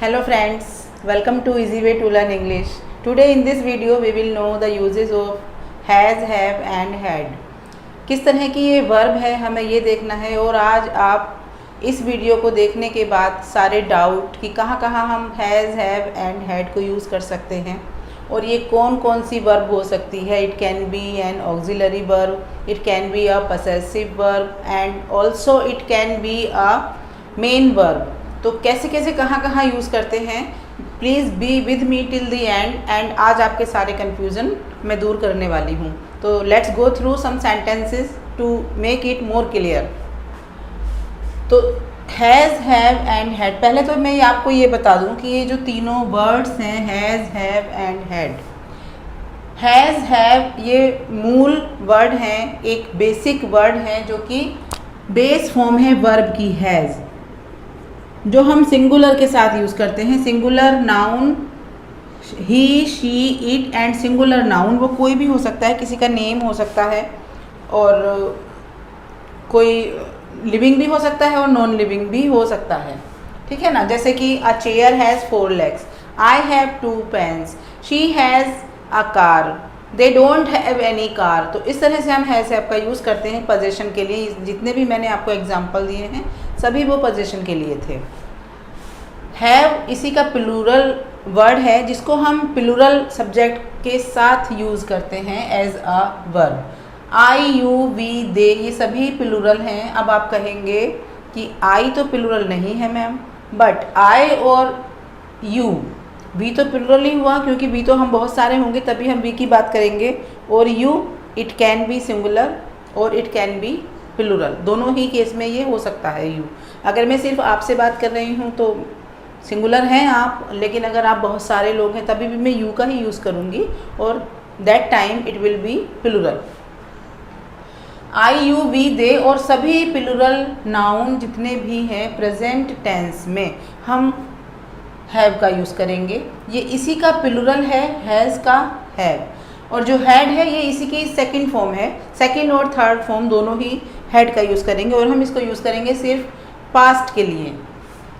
Hello friends, welcome to Easy Way to Learn English. Today in this video we will know the uses of has, have and had. किस तरह की ये verb है हमें ये देखना है और आज आप इस वीडियो को देखने के बाद सारे डाउट कि कहाँ कहाँ हम हैज़, हैव एंड हैड को यूज़ कर सकते हैं और ये कौन कौन सी वर्ब हो सकती है. It can be N auxiliary verb, it can be a possessive verb and also it can be a main verb. तो कैसे कैसे कहाँ कहाँ यूज़ करते हैं, please be with me till the end आज आपके सारे कन्फ्यूज़न मैं दूर करने वाली हूँ. तो let's go through some sentences to make it more clear. तो हैज़, हैव एंड हैड, पहले तो मैं आपको ये बता दूँ कि ये जो तीनों वर्ड्स हैं has, have and had, has, have ये मूल वर्ड हैं, एक बेसिक वर्ड है जो कि बेस फॉर्म है वर्ब की हैज़, जो हम सिंगुलर के साथ यूज़ करते हैं. Singular noun he, she, it and singular noun वो कोई भी हो सकता है, किसी का नेम हो सकता है और कोई लिविंग भी हो सकता है और नॉन लिविंग भी हो सकता है. ठीक है ना. जैसे कि a chair has 4 legs, I have 2 pens, she has a car, they don't have any car. तो इस तरह से हम हैज़, हैव का यूज़ करते हैं पोजीशन के लिए. जितने भी मैंने आपको एग्जांपल दिए हैं सभी वो पोजीशन के लिए थे. हैव इसी का प्लूरल वर्ड है जिसको हम प्लूरल सब्जेक्ट के साथ यूज़ करते हैं as a verb. I, you, we, they ये सभी प्लूरल हैं. अब आप कहेंगे कि आई तो प्लूरल नहीं है मैम, बट आई और यू, वी तो प्लूरल ही हुआ क्योंकि वी तो हम बहुत सारे होंगे तभी हम वी की बात करेंगे. और you it can be singular और इट कैन बी प्लूरल, दोनों ही केस में ये हो सकता है. यू, अगर मैं सिर्फ आपसे बात कर रही हूँ तो सिंगुलर हैं आप, लेकिन अगर आप बहुत सारे लोग हैं तभी भी मैं यू का ही यूज़ करूँगी और that time it will be plural. I, you, we, they और सभी प्लूरल नाउन जितने भी हैं प्रेजेंट टेंस में हम हैव का यूज़ करेंगे. ये इसी का प्लूरल है हैज़ का हैव, और जो हैड है ये इसी की सेकंड फॉर्म है. सेकंड और थर्ड फॉर्म दोनों ही हैड का यूज़ करेंगे और हम इसको यूज़ करेंगे सिर्फ पास्ट के लिए.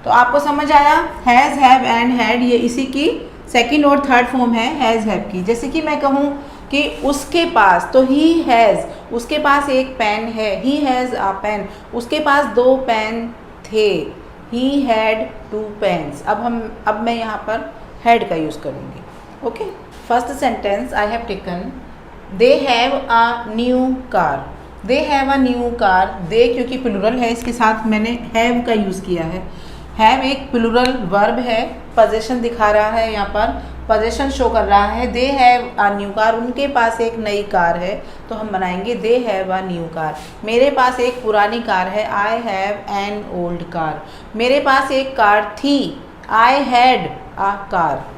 तो आपको समझ आया, हैज़, हैव एंड हैड ये इसी की सेकंड और थर्ड फॉर्म है हैज़, हैव की. जैसे कि मैं कहूँ कि उसके पास, तो ही हैज़, उसके पास एक पेन है, ही हैज़ अ पेन, उसके पास 2 पेन थे, ही हैड 2 पेन्स. अब मैं यहाँ पर हैड का यूज़ करूँगी. Okay. First sentence I have taken, they have a new car. They have a new car, they क्योंकि प्लूरल है इसके साथ मैंने हैव का यूज़ किया है. हैव एक प्लूरल वर्ब है, पोजीशन दिखा रहा है यहाँ पर, पोजीशन शो कर रहा है. दे हैव अ न्यू कार, उनके पास एक नई कार है तो हम बनाएंगे दे हैव अ न्यू कार. मेरे पास एक पुरानी कार है, I have an old car. मेरे पास एक कार थी, I had a car.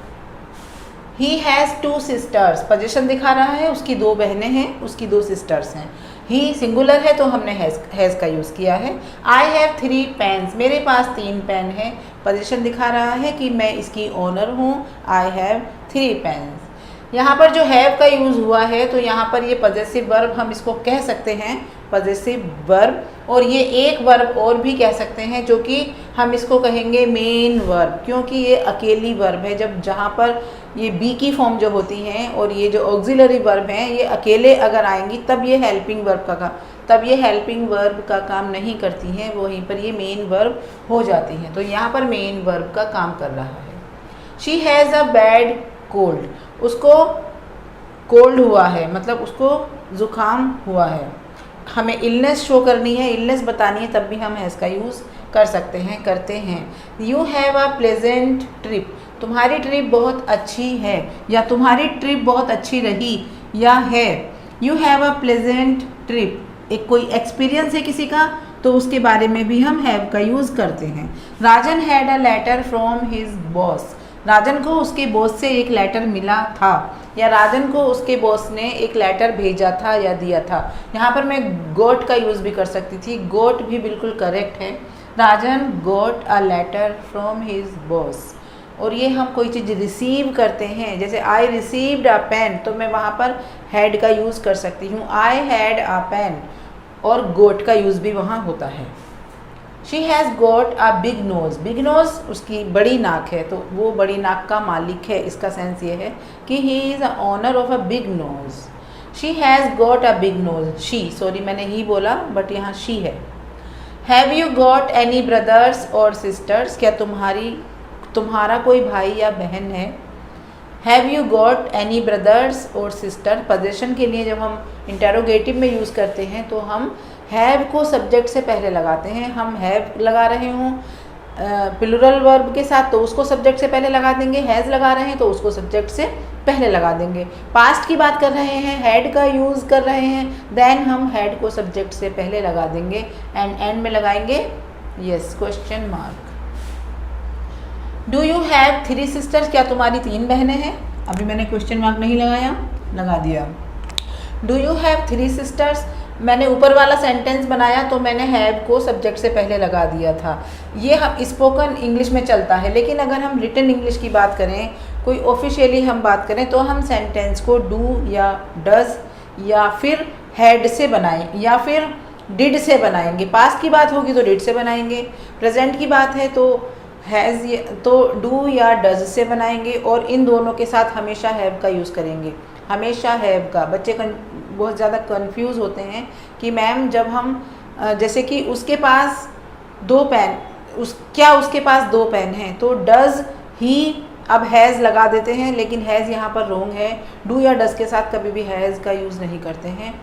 He has 2 sisters, position दिखा रहा है, उसकी 2 बहनें हैं, उसकी 2 sisters हैं. ही सिंगुलर है तो हमने हैज़ का यूज़ किया है. आई हैव 3 पेन्स, मेरे पास 3 पेन है, पोजीशन दिखा रहा है कि मैं इसकी ओनर हूँ. I have 3 pens. यहाँ पर जो हैव का यूज़ हुआ है तो यहाँ पर ये पॉजेसिव वर्ब हम इसको कह सकते हैं पॉजेसिव वर्ब, और ये एक वर्ब और भी कह सकते हैं जो कि हम इसको कहेंगे मेन वर्ब, क्योंकि ये अकेली वर्ब है. जब जहाँ पर ये बी की फॉर्म जो होती हैं और ये जो ऑक्सिलरी वर्ब हैं ये अकेले अगर आएंगी तब ये हेल्पिंग वर्ब का काम नहीं करती हैं, वहीं पर ये मेन वर्ब हो जाती हैं. तो यहाँ पर मेन वर्ब का काम कर रहा है. She has a bad cold, उसको कोल्ड हुआ है मतलब उसको ज़ुकाम हुआ है. हमें इलनेस शो करनी है, इलनेस बतानी है, तब भी हम हैज़ का यूज़ कर सकते हैं, करते हैं. You have a pleasant trip, तुम्हारी ट्रिप बहुत अच्छी है या तुम्हारी ट्रिप बहुत अच्छी रही या है. You have a pleasant trip, एक कोई एक्सपीरियंस है किसी का तो उसके बारे में भी हम हैव का यूज़ करते हैं. Rajan had a letter from his boss, Rajan को उसके बॉस से एक लेटर मिला था या राजन को उसके बॉस ने एक लेटर भेजा था या दिया था. यहाँ पर मैं गोट का यूज़ भी कर सकती थी, गोट भी बिल्कुल करेक्ट है. Rajan got a letter from his boss. और ये हम कोई चीज़ रिसीव करते हैं, जैसे आई रिसीव्ड अ पेन, तो मैं वहाँ पर हैड का यूज़ कर सकती हूँ. आई हैड अ पेन, और गोट का यूज़ भी वहाँ होता है. She has got a big nose. Big nose उसकी बड़ी नाक है, तो वो बड़ी नाक का मालिक है। इसका सेंस ये है कि he is a owner of a big nose. She has got a big nose. She, sorry मैंने ही बोला बट यहाँ शी है। Have you got any brothers और सिस्टर्स? क्या तुम्हारा कोई भाई या बहन है? Have you got any brothers और सिस्टर पोजीशन के लिए जब हम इंटेरोगेटिव में यूज़ करते हैं तो हम हैव को सब्जेक्ट से पहले लगाते हैं। हम हैव लगा रहे हों प्लूरल वर्ब के साथ तो उसको सब्जेक्ट से पहले लगा देंगे, हैज़ लगा रहे हैं तो उसको सब्जेक्ट से पहले लगा देंगे। पास्ट की बात कर रहे हैं, हैड का यूज़ कर रहे हैं, देन हम हैड को सब्जेक्ट से पहले लगा देंगे एंड एंड में लगाएंगे yes question mark. Do you have 3 sisters? क्या तुम्हारी 3 बहनें हैं? अभी मैंने क्वेश्चन मार्क नहीं लगाया, लगा दिया। Do you have 3 sisters? मैंने ऊपर वाला सेंटेंस बनाया तो मैंने हैव को सब्जेक्ट से पहले लगा दिया था। ये हम स्पोकन इंग्लिश में चलता है, लेकिन अगर हम रिटन इंग्लिश की बात करें, कोई ऑफिशियली हम बात करें तो हम सेंटेंस को डू या डज या फिर हैड से बनाएं या फिर डिड से बनाएंगे। पास्ट की बात होगी तो डिड से बनाएंगे, प्रेजेंट की बात है तो हैज़ तो डू या डज से बनाएंगे और इन दोनों के साथ हमेशा हैव का यूज़ करेंगे, हमेशा हैव का। बच्चे बहुत ज़्यादा कंफ्यूज होते हैं कि मैम जब हम जैसे कि उसके पास 2 पेन, क्या उसके पास 2 पेन हैं, तो डज ही अब हैज़ लगा देते हैं, लेकिन हैज़ यहाँ पर रॉन्ग है। डू या डज के साथ कभी भी हैज़ का यूज़ नहीं करते हैं।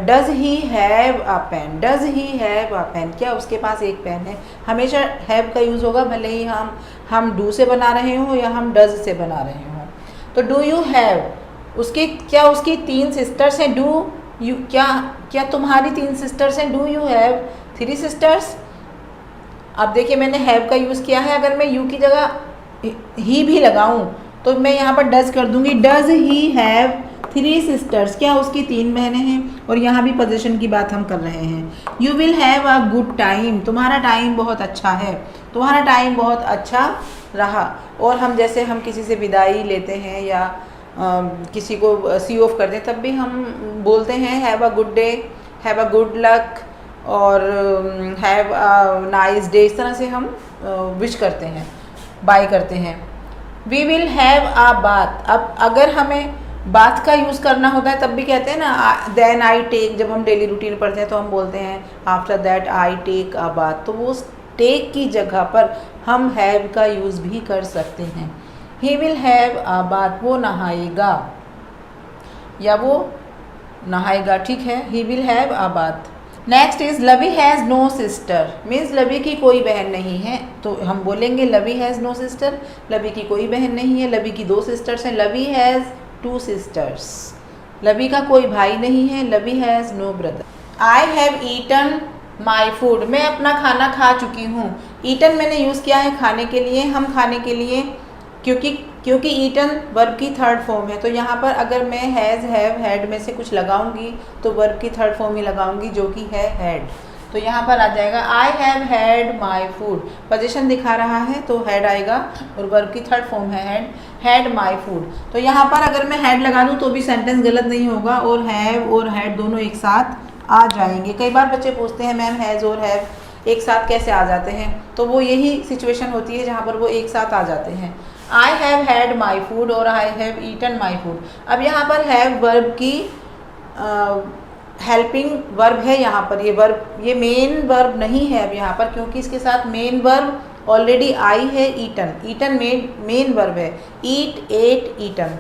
Does he have a pen? Does he have a pen? क्या उसके पास एक पेन है? हमेशा हैव का यूज़ होगा, भले ही हम डू से बना रहे हों या हम डज से बना रहे हों। तो डू यू हैव, उसकी 3 सिस्टर्स हैं? डू यू क्या तुम्हारी 3 सिस्टर्स हैं? Do you have 3 sisters? अब देखिए मैंने हैव का यूज़ किया है, अगर मैं यू की जगह ही भी लगाऊं तो मैं यहाँ पर डज कर दूंगी। Does he have 3 sisters? क्या उसकी 3 बहनें हैं? और यहाँ भी पोजीशन की बात हम कर रहे हैं। You will have a good time? तुम्हारा टाइम बहुत अच्छा है, तुम्हारा टाइम बहुत अच्छा रहा। और हम जैसे हम किसी से विदाई लेते हैं या किसी को सी ऑफ करते हैं तब भी हम बोलते हैं have a good day, have a good luck और हैव अ नाइस डे। इस तरह से हम विश करते हैं, बाय करते हैं। We will have a bath? अब अगर हमें बाथ का यूज़ करना होता है तब भी कहते हैं ना देन आई टेक, जब हम डेली रूटीन पढ़ते हैं तो हम बोलते हैं after that I take a bath. तो वो टेक की जगह पर हम हैव का यूज़ भी कर सकते हैं। He will have a bath? वो नहाएगा या वो नहाएगा, ठीक है। He will have a bath. Next is Lovi has no sister, means Lovi की कोई बहन नहीं है, तो हम बोलेंगे Lovi has no sister. Lovi की कोई बहन नहीं है, लवी की 2 सिस्टर्स हैं। लवी हैज़ 2 सिस्टर्स, लवी का कोई भाई नहीं है। Lovi has no brother. I have eaten my food? मैं अपना खाना खा चुकी हूँ। ईटन मैंने यूज़ किया है खाने के लिए, हम खाने के लिए, क्योंकि ईटन वर्ब की 3rd फॉर्म है, तो यहाँ पर अगर मैं हैज़ हैव हैड में से कुछ लगाऊंगी तो वर्ब की 3rd फॉर्म ही लगाऊंगी जो कि है हैड। तो यहाँ पर आ जाएगा आई have had my food. Position दिखा रहा है तो हैड आएगा और वर्ब की 3rd फॉर्म है हैड, हैड माई फूड। तो यहाँ पर अगर मैं हैड लगा दूँ तो भी सेंटेंस गलत नहीं होगा और हैव और हैड दोनों एक साथ आ जाएंगे। कई बार बच्चे पूछते हैं मैम हैज़ और हैव एक साथ कैसे आ जाते हैं, तो वो यही सिचुएशन होती है जहाँ पर वो एक साथ आ जाते हैं। I have had my food और I have eaten my food. अब यहाँ पर हैव वर्ब की हेल्पिंग वर्ब है, यहाँ पर ये मेन वर्ब नहीं है अब यहाँ पर, क्योंकि इसके साथ मेन वर्ब ऑलरेडी आई है ईटन। ईटन मेन वर्ब है, eat ate eaten.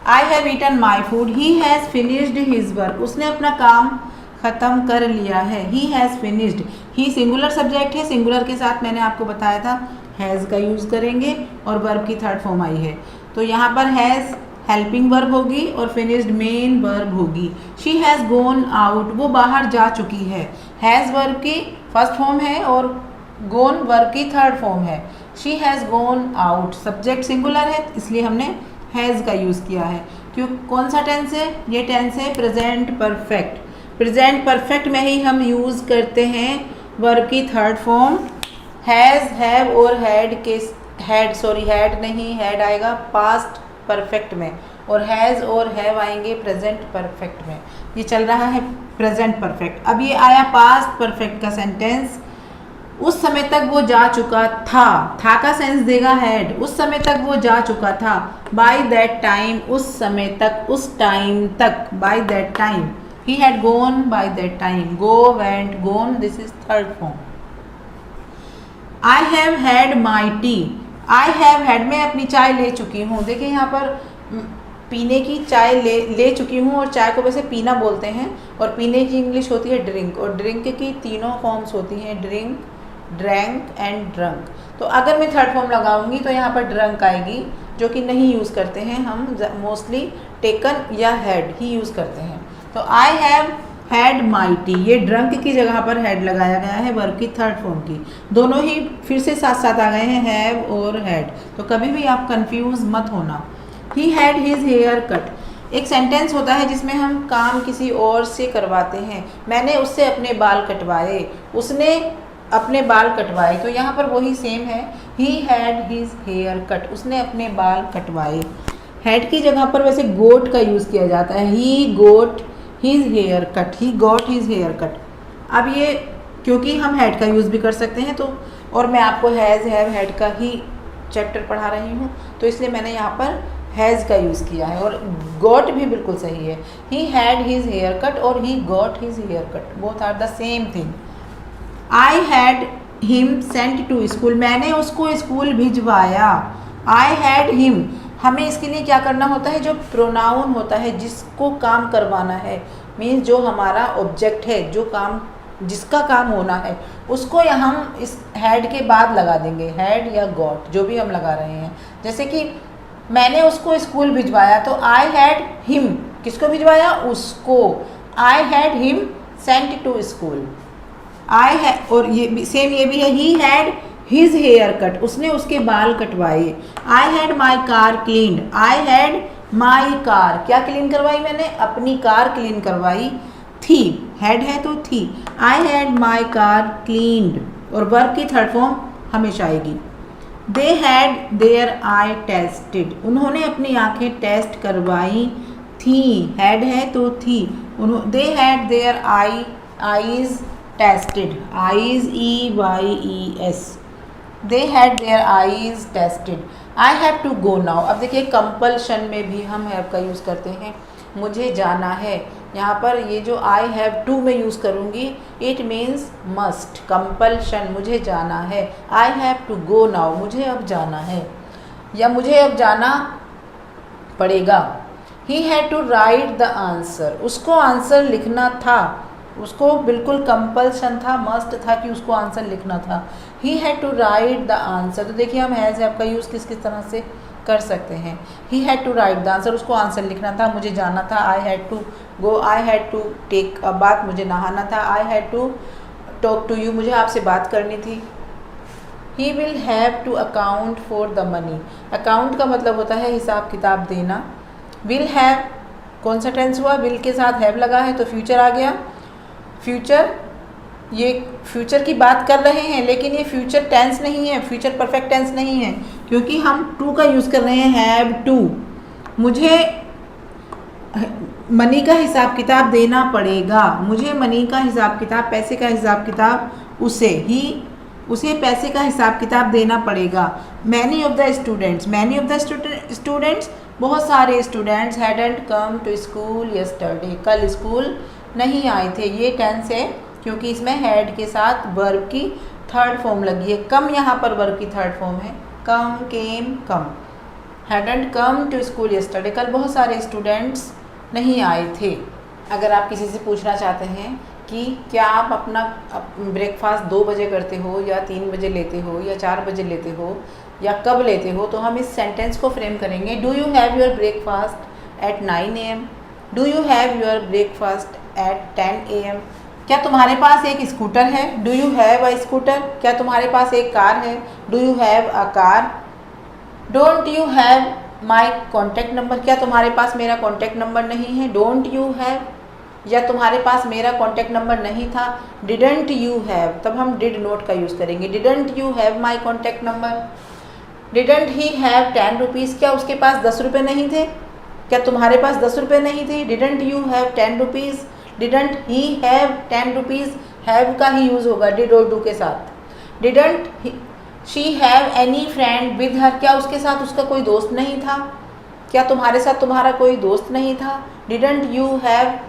I have eaten my food. He has finished his work? उसने अपना काम ख़त्म कर लिया है। He has finished. He singular subject है, सिंगुलर के साथ मैंने आपको बताया था हैज़ का यूज़ करेंगे और वर्ब की 3rd फॉर्म आई है, तो यहाँ पर हैज़ हेल्पिंग वर्ब होगी और फिनिश्ड मेन वर्ब होगी। She has gone out? वो बाहर जा चुकी है। हैज़ वर्ब की 1st फॉर्म है और गोन वर्ब की 3rd फॉर्म है। She has gone out, subject singular है इसलिए हमने हैज़ का यूज़ किया है। कौन सा टेंस है? ये टेंस है प्रेजेंट परफेक्ट। प्रेजेंट परफेक्ट में ही हम यूज़ करते हैं वर्ब की 3rd फॉर्म। हैज़ हैव और हैड नहीं, हैड आएगा पास्ट परफेक्ट में और हैज़ और हैव आएंगे प्रेजेंट परफेक्ट में। ये चल रहा है प्रेजेंट परफेक्ट। अब ये आया पास्ट परफेक्ट का सेंटेंस। उस समय तक वो जा चुका था का सेंस देगा हैड, उस समय तक वो जा चुका था, बाय दैट टाइम, उस समय तक, उस टाइम तक, by that time, he had gone by that time, go, went, gone, this is third form. I have had my tea, I have had, मैं अपनी चाय ले चुकी हूँ। देखिए यहाँ पर पीने की चाय ले चुकी हूँ, और चाय को वैसे पीना बोलते हैं, और पीने की इंग्लिश होती है ड्रिंक, और ड्रिंक की तीनों फॉर्म्स होती हैं, ड्रिंक, ड्रैंक एंड ड्रंक। तो अगर मैं थर्ड फॉर्म लगाऊंगी तो यहाँ पर ड्रंक आएगी, जो कि नहीं यूज़ करते हैं हम, मोस्टली टेकन या हैड ही यूज़ करते हैं। तो I have had my T, ये ड्रंक की जगह पर हैड लगाया गया है, वर्ब की थर्ड फॉर्म की। दोनों ही फिर से साथ साथ आ गए हैं, हैव और हैड, तो कभी भी आप कंफ्यूज मत होना। He had his hair cut, एक सेंटेंस होता है जिसमें हम काम किसी और से करवाते हैं। मैंने उससे अपने बाल कटवाए, उसने अपने बाल कटवाए, तो यहाँ पर वही सेम है, he had his hair cut, उसने अपने बाल कटवाए। हैड की जगह पर वैसे गोट का यूज़ किया जाता है, he got his hair cut, he got his hair cut. अब ये क्योंकि हम हैड का यूज़ भी कर सकते हैं, तो और मैं आपको हैज़ हैव हैड का ही चैप्टर पढ़ा रही हूँ, तो इसलिए मैंने यहाँ पर हैज़ का यूज़ किया है, और गॉट भी बिल्कुल सही है, he had his hair cut और he got his hair cut, both are the same thing. I had him sent to school, मैंने उसको स्कूल भिजवाया। आई हैड हिम, हमें इसके लिए क्या करना होता है, जो प्रोनाउन होता है जिसको काम करवाना है, मीन्स जो हमारा ऑब्जेक्ट है, जो काम जिसका काम होना है, उसको हम इस हैड के बाद लगा देंगे, हैड या गॉट, जो भी हम लगा रहे हैं। जैसे कि मैंने उसको स्कूल भिजवाया, तो आई हैड हिम, किसको भिजवाया, उसको, I had him sent to school. I है, और ये भी सेम, ये भी है, he had his hair cut, उसने उसके बाल कटवाए। I had my car cleaned, I had my car, क्या क्लीन करवाई मैंने, अपनी कार क्लीन करवाई थी, हैड है तो थी। I had my car cleaned, और वर्ब की थर्ड फॉर्म हमेशा आएगी। They had their eye tested, उन्होंने अपनी आंखें टेस्ट करवाई थी, हैड है तो थी। They had their eyes tested, eyes EYES, they had their eyes tested. I have to go now, अब देखिए कंपल्शन में भी हम हैव का यूज़ करते हैं, मुझे जाना है। यहाँ पर ये जो आई हैव टू में यूज़ करूँगी, इट मीन्स मस्ट, कंपल्शन, मुझे जाना है। I have to go now, मुझे अब जाना है, या मुझे अब जाना पड़ेगा। He had to write the answer, उसको आंसर लिखना था, उसको बिल्कुल कंपल्शन था, मस्ट था कि उसको आंसर लिखना था। He had to write the answer, तो देखिए हम हैज़ हैव का यूज़ किस किस तरह से कर सकते हैं। He had to write the answer, उसको आंसर लिखना था, मुझे जाना था। I had to go, I had to take a bath, मुझे नहाना था। I had to talk to you, मुझे आपसे बात करनी थी। He will have to account for the money, account का मतलब होता है हिसाब किताब देना। विल हैव कौन सा टेंस हुआ, विल के साथ हैव लगा है तो फ्यूचर आ गया। फ्यूचर, ये फ्यूचर की बात कर रहे हैं, लेकिन ये फ्यूचर टेंस नहीं है, फ्यूचर परफेक्ट टेंस नहीं है, क्योंकि हम टू का यूज़ कर रहे हैं, हैव टू। मुझे मनी का हिसाब किताब देना पड़ेगा, मुझे मनी का हिसाब किताब, पैसे का हिसाब किताब, उसे पैसे का हिसाब किताब देना पड़ेगा। Many of the students, many of the students, बहुत सारे students hadn't come to school yesterday, कल स्कूल नहीं आए थे। ये टेंस है क्योंकि इसमें हैड के साथ वर्ब की थर्ड फॉर्म लगी है। कम यहाँ पर वर्ब की थर्ड फॉर्म है, come, came, come. Hadn't come to school yesterday, कल बहुत सारे स्टूडेंट्स नहीं आए थे। अगर आप किसी से पूछना चाहते हैं कि क्या आप अपना ब्रेकफास्ट 2 बजे करते हो, या 3 बजे लेते हो, या 4 बजे लेते हो, या कब लेते हो, तो हम इस सेंटेंस को फ्रेम करेंगे, do you have your breakfast at 9 AM, do you have your breakfast at 10 AM। क्या तुम्हारे पास एक स्कूटर है, do you have a scooter. क्या तुम्हारे पास एक कार है, do you have a car. Don't you have my contact number, क्या तुम्हारे पास मेरा कॉन्टैक्ट नंबर नहीं है, डोंट यू हैव। या तुम्हारे पास मेरा कॉन्टैक्ट नंबर नहीं था, डिडंट यू हैव, तब हम डिड नोट का यूज़ करेंगे, didn't you have my contact number. Didn't he have 10 rupees, क्या उसके पास 10 रुपये नहीं थे, क्या तुम्हारे पास 10 रुपये नहीं थे, didn't you have 10 rupees. Didn't he have 10 rupees, have का ही यूज़ होगा डिड और डू के साथ। Didn't she have any friend with her, क्या उसके साथ उसका कोई दोस्त नहीं था? क्या तुम्हारे साथ तुम्हारा कोई दोस्त नहीं था? Didn't you have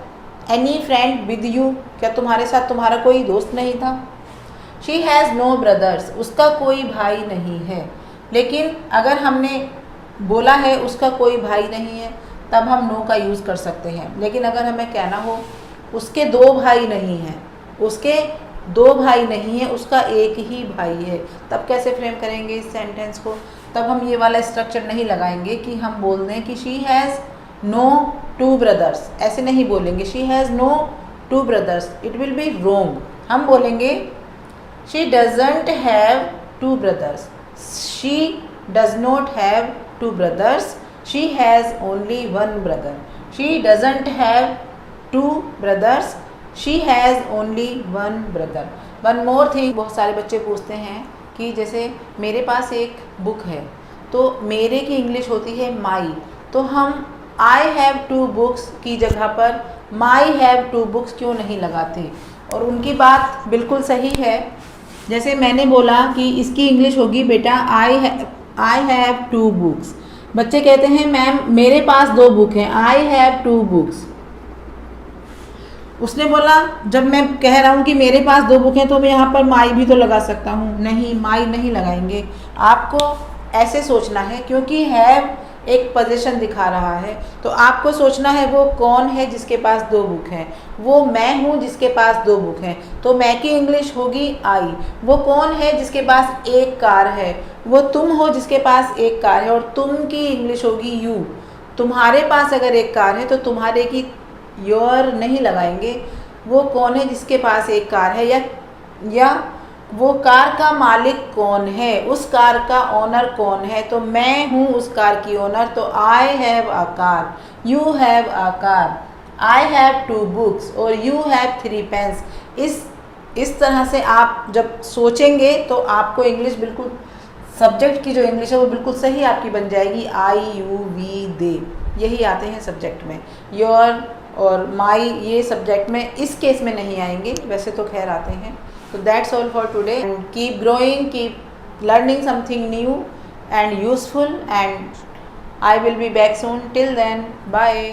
any friend with you, क्या तुम्हारे साथ तुम्हारा कोई दोस्त नहीं था? शी हैज़ नो ब्रदर्स, उसका कोई भाई नहीं है। लेकिन अगर हमने बोला है उसका कोई भाई नहीं है, तब हम नो का यूज़ कर सकते हैं। लेकिन अगर हमें कहना हो उसके दो भाई नहीं हैं, उसके दो भाई नहीं है, उसका एक ही भाई है, तब कैसे फ्रेम करेंगे इस सेंटेंस को? तब हम ये वाला स्ट्रक्चर नहीं लगाएंगे कि हम बोल दें कि she has no two brothers, ऐसे नहीं बोलेंगे she has no two brothers, it will be wrong. हम बोलेंगे she doesn't have two brothers, she does not have two brothers, she has only one brother. She doesn't have two brothers, she has only one brother. One more thing, बहुत सारे बच्चे पूछते हैं कि जैसे मेरे पास एक बुक है, तो मेरे की इंग्लिश होती है माई, तो हम आई हैव टू बुक्स की जगह पर माई हैव टू बुक्स क्यों नहीं लगाते? और उनकी बात बिल्कुल सही है। जैसे मैंने बोला कि इसकी इंग्लिश होगी बेटा आई हैव टू बुक्स, बच्चे कहते हैं मैम मेरे पास दो बुक हैं, आई हैव टू बुक्स। उसने बोला जब मैं कह रहा हूँ कि मेरे पास दो बुक हैं तो मैं यहाँ पर माई भी तो लगा सकता हूँ, नहीं माई नहीं लगाएंगे। आपको ऐसे सोचना है, क्योंकि हैव एक पोजीशन दिखा रहा है, तो आपको सोचना है वो कौन है जिसके पास दो बुक हैं। वो मैं हूँ जिसके पास दो बुक हैं, तो मैं की इंग्लिश होगी आई। वो कौन है जिसके पास एक कार है? वो तुम हो जिसके पास एक कार है, और तुम की इंग्लिश होगी यू। तुम्हारे पास अगर एक कार है तो तुम्हारे की योर नहीं लगाएंगे। वो कौन है जिसके पास एक कार है, या वो कार का मालिक कौन है, उस कार का ओनर कौन है? तो मैं हूँ उस कार की ओनर, तो I have a car, you have a car, I have two books और यू हैव 3 पेन्स। इस तरह से आप जब सोचेंगे तो आपको इंग्लिश बिल्कुल, सब्जेक्ट की जो इंग्लिश है वो बिल्कुल सही आपकी बन जाएगी। आई यू वी दे, यही आते हैं सब्जेक्ट में। योर और माई ये सब्जेक्ट में इस केस में नहीं आएंगे, वैसे तो खैर आते हैं। So that's all for today, and keep growing, keep learning something new and useful, and I will be back soon. Till then, bye.